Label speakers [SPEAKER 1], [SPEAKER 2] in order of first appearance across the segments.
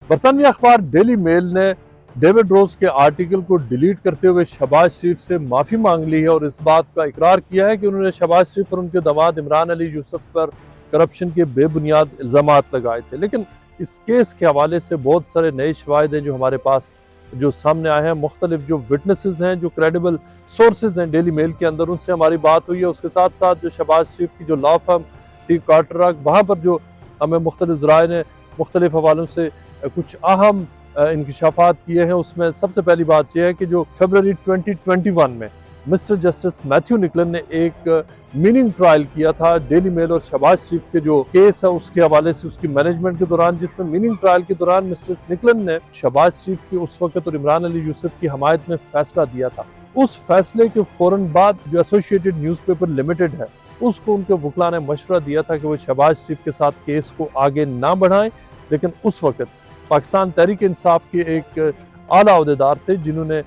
[SPEAKER 1] बरतानिया अखबार daily mail ने डेविड रोज के आर्टिकल को डिलीट करते हुए शहबाज शरीफ से माफी मांग ली है और इस बात का इकरार किया है कि उन्होंने शहबाज शरीफ और उनके दामाद इमरान अली यूसुफ पर करप्शन के बेबुनियाद इल्जाम लगाए थे। लेकिन इस केस के हवाले से बहुत सारे नए शवाहिद हैं जो हमारे पास जो सामने आए हैं। मुख्तलिफ जो विटनेसेस हैं, जो क्रेडिबल सोर्सेज हैं डेली मेल के अंदर, उनसे हमारी बात हुई है। उसके साथ साथ जो शहबाज शरीफ की जो लॉ फर्म थी कार्टर, वहाँ पर जो हमें मुख्तलिफ ज़राए ने मुख्तलिफ हवालों से कुछ अहम इंकशाफात किए हैं। उसमें सबसे पहली बात यह है कि जो फरवरी 2021 में मिस्टर जस्टिस मैथ्यू निकलन ने एक मीनिंग ट्रायल किया था डेली मेल और शहबाज शरीफ के जो केस है उसके हवाले से, उसकी मैनेजमेंट के दौरान, जिसमें मीनिंग ट्रायल के दौरान मिस्टर निकलन ने शहबाज शरीफ की उस वक्त और इमरान अली यूसुफ की हमायत में फैसला दिया था। उस फैसले के फौरन बाद जो एसोसिएटेड न्यूज़पेपर लिमिटेड है उसको उनके वकला ने मशवरा दिया था कि वो शहबाज शरीफ के साथ केस को आगे ना बढ़ाएं। लेकिन उस वक्त पाकिस्तान तहरीक इंसाफ के एक आला अहदेदार थे जिन्होंने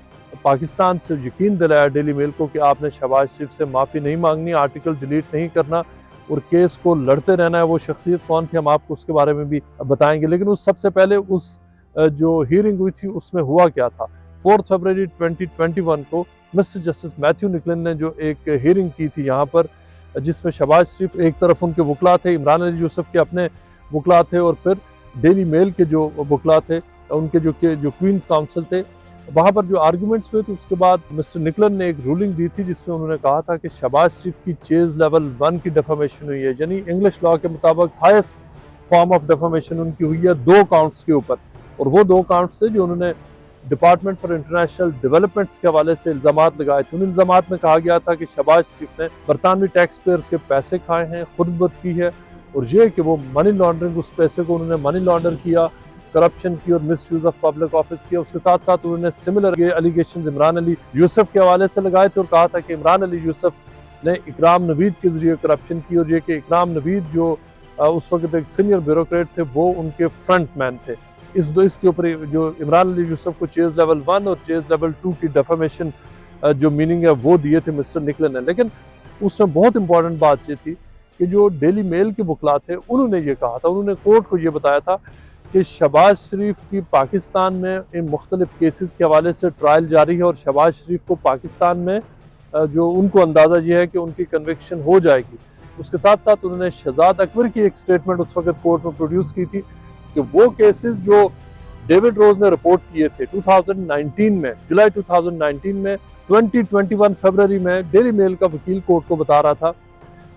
[SPEAKER 1] पाकिस्तान से यकीन दिलाया डेली मेल को कि आपने शहबाज शरीफ से माफ़ी नहीं मांगनी, आर्टिकल डिलीट नहीं करना और केस को लड़ते रहना है। वो शख्सियत कौन थी हम आपको उसके बारे में भी बताएंगे। लेकिन उस सबसे पहले उस जो हियरिंग हुई थी उसमें हुआ क्या था। 4 फरवरी 2021 को मिस्टर जस्टिस मैथ्यू निकलन ने जो एक हियरिंग की थी यहाँ पर, जिसमें शहबाज शरीफ एक तरफ उनके वकला थे, इमरान अली यूसुफ के अपने वकला थे और फिर डेली मेल के जो वकला थे उनके जो क्वींस काउंसिल थे, वहाँ पर जो आर्गूमेंट्स हुए थे। उसके बाद मिस्टर निकलन ने एक रूलिंग दी थी जिसमें उन्होंने कहा था कि शहबाज शरीफ की चेज लेवल 1 की डेफामेशन हुई है, यानी इंग्लिश लॉ के मुताबिक हाईएस्ट फॉर्म ऑफ डेफामेशन उनकी हुई है 2 काउंट्स के ऊपर। और वो 2 काउंट्स थे जो उन्होंने डिपार्टमेंट फॉर इंटरनेशनल डेवलपमेंट्स के हवाले से इल्जाम लगाए थे। उन इल्जाम में कहा गया था कि शहबाज शरीफ ने बरतानवी टैक्स पेयर्स के पैसे खाए हैं, खुर्दबद की है, और ये कि वो मनी लॉन्ड्रिंग, उस पैसे को उन्होंने मनी लॉन्डर किया, करप्शन की और miss use of public office किया। उसके साथ साथ उन्होंने सिमिलर एलिगेशन इमरान अली यूसुफ के हवाले से लगाए थे और कहा था कि इमरान अली यूसुफ ने इकराम नवीद के जरिए करप्शन की और ये कि इकराम नवीद जो उस वक्त एक सीनियर ब्यूरोक्रेट थे वो उनके फ्रंट मैन थे। इसके ऊपर जो इमरान अली यूसुफ को चेज लेवल 1 और चेज लेवल 2 की डेफामेशन जो मीनिंग है वो दिए थे मिस्टर निकलन ने। लेकिन उसमें बहुत इंपॉर्टेंट बात ये थी कि जो डेली मेल के वकला थे उन्होंने ये कहा था, उन्होंने कोर्ट को ये बताया था कि शहबाज शरीफ की पाकिस्तान में इन मुख्तलिफ केसेस के हवाले से ट्रायल जारी है और शहबाज शरीफ को पाकिस्तान में जो उनको अंदाज़ा ये है कि उनकी कन्विक्शन हो जाएगी। उसके साथ साथ उन्होंने शहजाद अकबर की एक स्टेटमेंट उस वक्त कोर्ट में प्रोड्यूस की थी कि वो केसेस जो डेविड रोज ने रिपोर्ट किए थे 2019 में, जुलाई 2019 में, 2021 फरवरी में डेली मेल का वकील कोर्ट को बता रहा था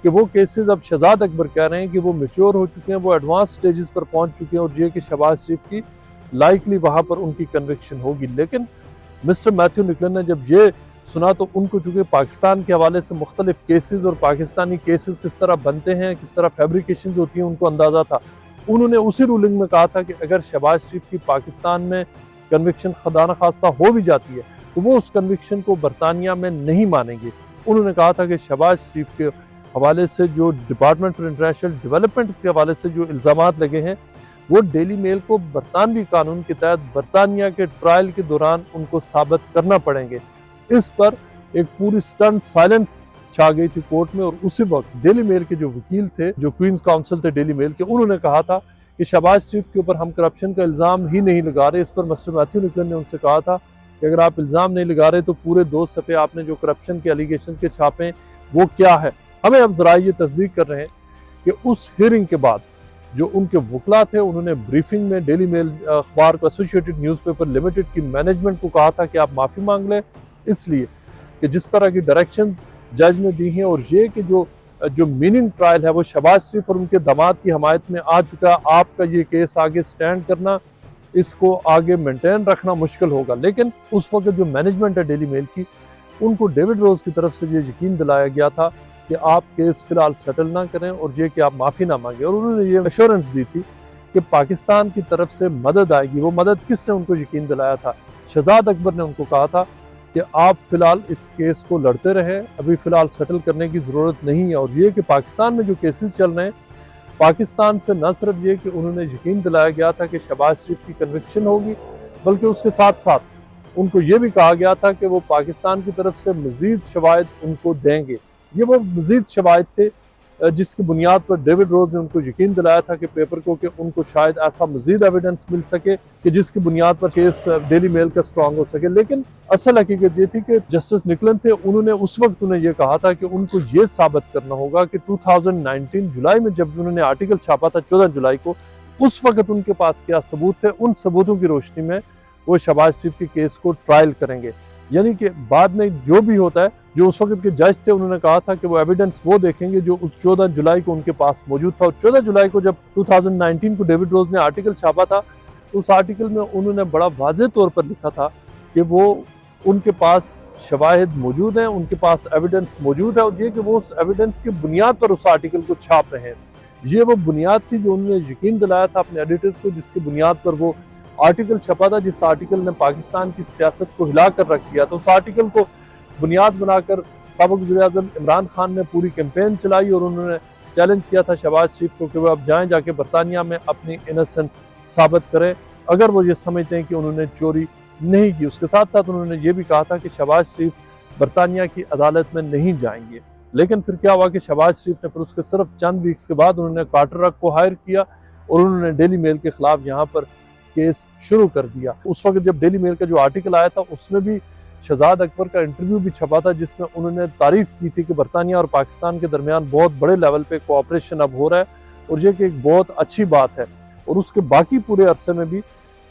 [SPEAKER 1] कि वो केसेस अब शहजाद अकबर कह रहे हैं कि वो मैच्योर हो चुके हैं, वो एडवांस स्टेजेस पर पहुंच चुके हैं और ये कि शहबाज शरीफ की लाइकली वहां पर उनकी कन्विक्शन होगी। लेकिन मिस्टर मैथ्यू निकलन ने जब ये सुना तो उनको चूंकि पाकिस्तान के हवाले से मुख्तलिफ केसेस और पाकिस्तानी केसेस किस तरह बनते हैं, किस तरह फैब्रिकेशन होती हैं, उनको अंदाजा था। उन्होंने उसी रूलिंग में कहा था कि अगर शहबाज शरीफ की पाकिस्तान में कन्विक्शन खुदा न खास्ता हो भी जाती है तो वो उस कन्विक्शन को बरतानिया में नहीं मानेंगे। उन्होंने कहा था कि शहबाज शरीफ के हवाले से जो डिपार्टमेंट फॉर इंटरनेशनल डेवलपमेंट के हवाले से जो इल्जाम लगे हैं वो डेली मेल को बरतानवी कानून के तहत बरतानिया के ट्रायल के दौरान उनको साबित करना पड़ेंगे। इस पर एक पूरी स्टंट साइलेंस छा गई थी कोर्ट में और उसी वक्त डेली मेल के जो वकील थे, जो क्वींस काउंसिल थे डेली मेल के, उन्होंने कहा था कि शहबाज शरीफ के ऊपर हम करप्शन का इल्ज़ाम ही नहीं लगा रहे। इस पर मिस्टर मैथ्यू निकलन ने उनसे कहा था कि अगर आप इल्ज़ाम नहीं लगा रहे तो पूरे 2 सफ़े आपने जो करप्शन के एलिगेशन के छापे वो क्या है। हमें अब जरा ये तस्दीक कर रहे हैं कि उस हियरिंग के बाद जो उनके वकला थे उन्होंने ब्रीफिंग में डेली मेल अखबार को, एसोसिएटेड न्यूज़पेपर लिमिटेड की मैनेजमेंट को कहा था कि आप माफ़ी मांग लें, इसलिए कि जिस तरह की डायरेक्शंस जज ने दी हैं और ये कि जो मीनिंग ट्रायल है वो शहबाज शरीफ और उनके दामाद की हमायत में आ चुका है। आपका ये केस आगे स्टैंड करना, इसको आगे मेंटेन रखना मुश्किल होगा। लेकिन उस वक्त जो मैनेजमेंट है डेली मेल की, उनको डेविड रोज की तरफ से ये यकीन दिलाया गया था कि आप केस फिलहाल सेटल ना करें और ये कि आप माफ़ी ना मांगे। और उन्होंने ये एश्योरेंस दी थी कि पाकिस्तान की तरफ से मदद आएगी। वो मदद किसने उनको यकीन दिलाया था? शहजाद अकबर ने उनको कहा था कि आप फिलहाल इस केस को लड़ते रहें, अभी फिलहाल सेटल करने की ज़रूरत नहीं है। और ये कि पाकिस्तान में जो केसेस चल रहे हैं, पाकिस्तान से न सिर्फ ये कि उन्होंने यकीन दिलाया गया था कि शहबाज शरीफ की कन्विक्शन होगी, बल्कि उसके साथ साथ उनको ये भी कहा गया था कि वो पाकिस्तान की तरफ से मज़ीद शवाहिद उनको देंगे। ये वो मज़ीद शवाहिद थे जिसकी बुनियाद पर डेविड रोज ने उनको यकीन दिलाया था कि पेपर को कि उनको शायद ऐसा मजीद एविडेंस मिल सके कि जिसकी बुनियाद पर केस डेली मेल का स्ट्रांग हो सके। लेकिन असल हकीकत ये थी कि जस्टिस निकलन थे, उन्होंने उस वक्त उन्हें यह कहा था कि उनको ये साबित करना होगा कि 2019 जुलाई में जब उन्होंने आर्टिकल छापा था 14 जुलाई को, उस वक्त उनके पास क्या सबूत थे, उन सबूतों की रोशनी में वो शहबाज शरीफ के केस को ट्रायल करेंगे। यानी कि बाद में जो भी होता है, जो उस वक्त के जज थे उन्होंने कहा था कि वो एविडेंस वो देखेंगे जो उस 14 जुलाई को उनके पास मौजूद था। और 14 जुलाई को जब 2019 को डेविड रोज ने आर्टिकल छापा था, तो उस आर्टिकल में उन्होंने बड़ा वाज़ेह तौर पर लिखा था कि वो उनके पास शवाहिद मौजूद हैं, उनके पास एविडेंस मौजूद है और ये कि वो उस एविडेंस की बुनियाद पर उस आर्टिकल को छाप रहे हैं। ये वो बुनियाद थी जो उन्होंने यकीन दिलाया था अपने एडिटर्स को, जिसकी बुनियाद पर वो आर्टिकल छपा था, जिस आर्टिकल ने पाकिस्तान की सियासत को हिला कर रख दिया। तो उस आर्टिकल को बुनियाद बनाकर साबिक वज़ीर-ए-आज़म इमरान खान ने पूरी कैंपेन चलाई और उन्होंने चैलेंज किया था शहबाज शरीफ को कि वो अब जाएं, जाके बरतानिया में अपनी इनोसेंस साबित करें अगर वो ये समझते हैं कि उन्होंने चोरी नहीं की। उसके साथ साथ उन्होंने ये भी कहा था कि शहबाज शरीफ बरतानिया की अदालत में नहीं जाएंगे। लेकिन फिर क्या हुआ कि शहबाज शरीफ ने फिर उसके सिर्फ चंद वीक्स के बाद उन्होंने कार्टर रक को हायर किया और उन्होंने डेली मेल के खिलाफ यहाँ पर केस शुरू कर दिया। उस वक्त जब डेली मेल का जो आर्टिकल आया था उसमें भी शहजाद अकबर का इंटरव्यू भी छपा था, जिसमें उन्होंने तारीफ की थी कि बरतानिया और पाकिस्तान के दरमियान बहुत बड़े लेवल पे कोऑपरेशन अब हो रहा है और ये कि एक बहुत अच्छी बात है। और उसके बाकी पूरे अरसे में भी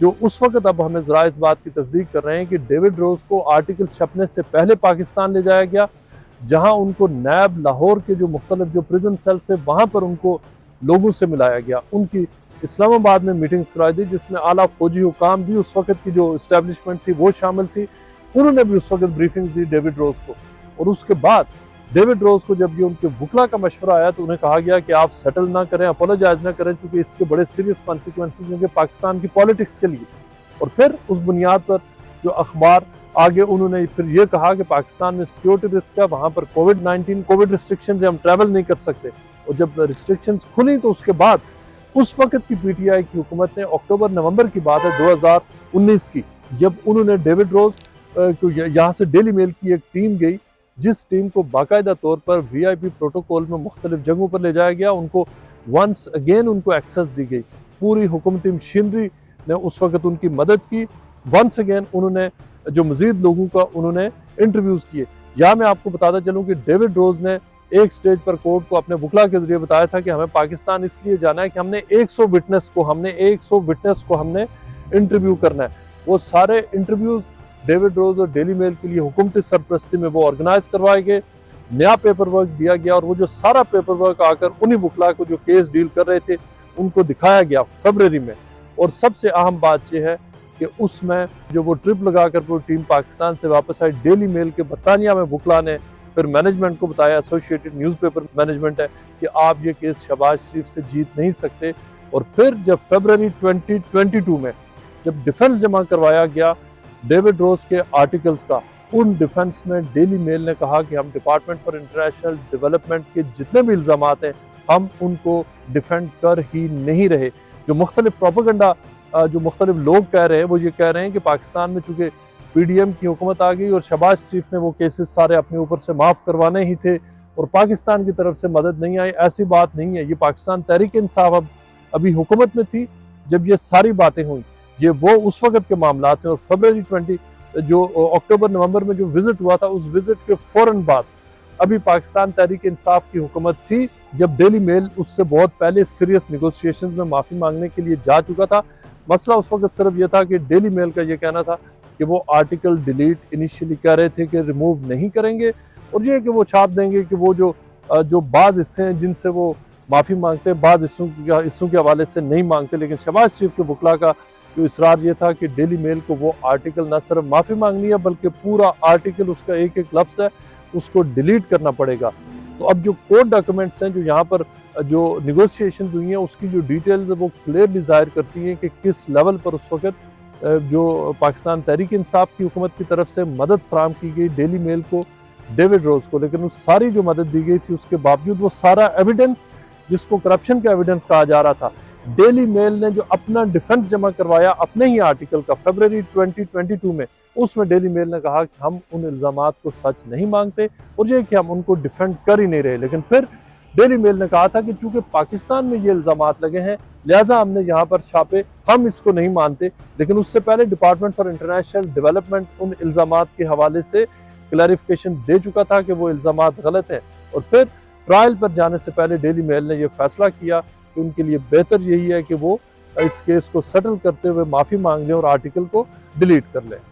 [SPEAKER 1] जो उस वक्त अब हमें ज़रा इस बात की तस्दीक कर रहे हैं कि डेविड रोज को आर्टिकल छपने से पहले पाकिस्तान ले जाया गया, जहाँ उनको नैब लाहौर के जो मुख्तलिफ जो प्रिजन सेल थे वहाँ पर उनको लोगों से मिलाया गया। उनकी इस्लामाबाद में मीटिंग्स कराई थी जिसमें आला फौजी हुकाम भी उस वक्त की जो इस्टेब्लिशमेंट थी वो शामिल थी, उन्होंने भी उस वक्त ब्रीफिंग दी डेविड रोज को। और उसके बाद डेविड रोज को जब ये उनके वकला का मशवरा आया तो उन्हें कहा गया कि आप सेटल ना करें, अपोलोजाइज ना करें, क्योंकि इसके बड़े सीरियस कॉन्सिक्वेंसेस होंगे पाकिस्तान की पॉलिटिक्स के लिए। और फिर उस बुनियाद पर जो अखबार आगे उन्होंने फिर ये कहा कि पाकिस्तान में सिक्योरिटी रिस्क है, वहाँ पर कोविड-19 कोविड रिस्ट्रिक्शन से हम ट्रैवल नहीं कर सकते। और जब रिस्ट्रिक्शन खुली तो उसके बाद उस वक्त की पीटीआई की हुकूमत ने अक्टूबर नवंबर की बात है 2019 की, जब उन्होंने डेविड रोज को यहाँ से डेली मेल की एक टीम गई, जिस टीम को बाकायदा तौर पर वीआईपी प्रोटोकॉल में मुख्तलिफ जगहों पर ले जाया गया, उनको वंस अगेन उनको एक्सेस दी गई। पूरी हुकूमती मशीनरी ने उस वक्त उनकी मदद की। वंस अगेन उन्होंने जो मजीद लोगों का उन्होंने इंटरव्यूज किए। यहाँ मैं आपको बताता चलूँ कि डेविड रोज ने एक स्टेज पर कोर्ट को अपने वकला के जरिए बताया था कि हमें पाकिस्तान इसलिए जाना है कि हमने 100 विटनेस को हमने इंटरव्यू करना है। वो सारे इंटरव्यूज डेविड रोज और डेली मेल के लिए हुकूमती सरपरस्ती में वो ऑर्गेनाइज करवाए गए, नया पेपर वर्क दिया गया और वो जो सारा पेपर वर्क आकर उन्हीं वकला को जो केस डील कर रहे थे उनको दिखाया गया फरवरी में। और सबसे अहम बात यह है कि उसमें जो वो ट्रिप लगाकर वो टीम पाकिस्तान से वापस आई, डेली मेल के बरतानिया में वकला ने फिर मैनेजमेंट को बताया, एसोसिएटेड न्यूज़पेपर मैनेजमेंट है, कि आप ये केस शहबाज शरीफ से जीत नहीं सकते। और फिर जब फरवरी 2022 में जब डिफेंस जमा करवाया गया डेविड रोज के आर्टिकल्स का, उन डिफेंस में डेली मेल ने कहा कि हम डिपार्टमेंट फॉर इंटरनेशनल डेवलपमेंट के जितने भी इल्जामात हैं हम उनको डिफेंड कर ही नहीं रहे। जो मुख्तलिफ प्रोपेगेंडा जो मुख्तलिफ लोग कह रहे हैं वो ये कह रहे हैं कि पाकिस्तान में चूँकि पीडीएम की हुकूमत आ गई और शहबाज शरीफ ने वो केसेस सारे अपने ऊपर से माफ़ करवाने ही थे और पाकिस्तान की तरफ से मदद नहीं आई। ऐसी बात नहीं है। ये पाकिस्तान तहरीक इंसाफ अब अभी हुकूमत में थी जब ये सारी बातें हुई, ये वो उस वक्त के मामला थे। और फरवरी 20 जो अक्टूबर नवंबर में जो विजिट हुआ था, उस विजिट के फौरन बाद अभी पाकिस्तान तहरीक इंसाफ की हुकूमत थी, जब डेली मेल उससे बहुत पहले सीरियस निगोशिएशन में माफ़ी मांगने के लिए जा चुका था। मसला उस वक्त सिर्फ यह था कि डेली मेल का ये कहना था कि वो आर्टिकल डिलीट इनिशियली कह रहे थे कि रिमूव नहीं करेंगे और ये कि वो छाप देंगे कि वो जो बाज़ हिस्से हैं जिनसे वो माफ़ी मांगते हैं, बाज़ हिस्सों के हवाले से नहीं मांगते। लेकिन शहबाज शरीफ के वकला का जो इसरार ये था कि डेली मेल को वो आर्टिकल न सिर्फ माफ़ी मांगनी है बल्कि पूरा आर्टिकल, उसका एक एक लफ्ज़ है, उसको डिलीट करना पड़ेगा। तो अब जो कोर्ट डॉक्यूमेंट्स हैं जो यहाँ पर जो निगोशिएशन हुई हैं उसकी जो डिटेल्स है वो क्लियरली जाहिर करती हैं कि किस लेवल पर उस वक्त जो पाकिस्तान तहरीक इंसाफ की हुकूमत की तरफ से मदद फराम की गई डेली मेल को, डेविड रोज को। लेकिन उस सारी जो मदद दी गई थी उसके बावजूद वो सारा एविडेंस जिसको करप्शन का एविडेंस कहा जा रहा था, डेली मेल ने जो अपना डिफेंस जमा करवाया अपने ही आर्टिकल का फरवरी 2022 में, उसमें डेली मेल ने कहा कि हम उन इल्जामात को सच नहीं मांगते और ये कि हम उनको डिफेंड कर ही नहीं रहे। लेकिन फिर डेली मेल ने कहा था कि चूंकि पाकिस्तान में ये इल्जामात लगे हैं लिहाजा हमने यहाँ पर छापे, हम इसको नहीं मानते। लेकिन उससे पहले डिपार्टमेंट फॉर इंटरनेशनल डेवलपमेंट उन इल्जामात के हवाले से क्लैरिफिकेशन दे चुका था कि वो इल्जामात गलत हैं। और फिर ट्रायल पर जाने से पहले डेली मेल ने यह फैसला किया कि उनके लिए बेहतर यही है कि वो इस केस को सेटल करते हुए माफ़ी मांग लें और आर्टिकल को डिलीट कर लें।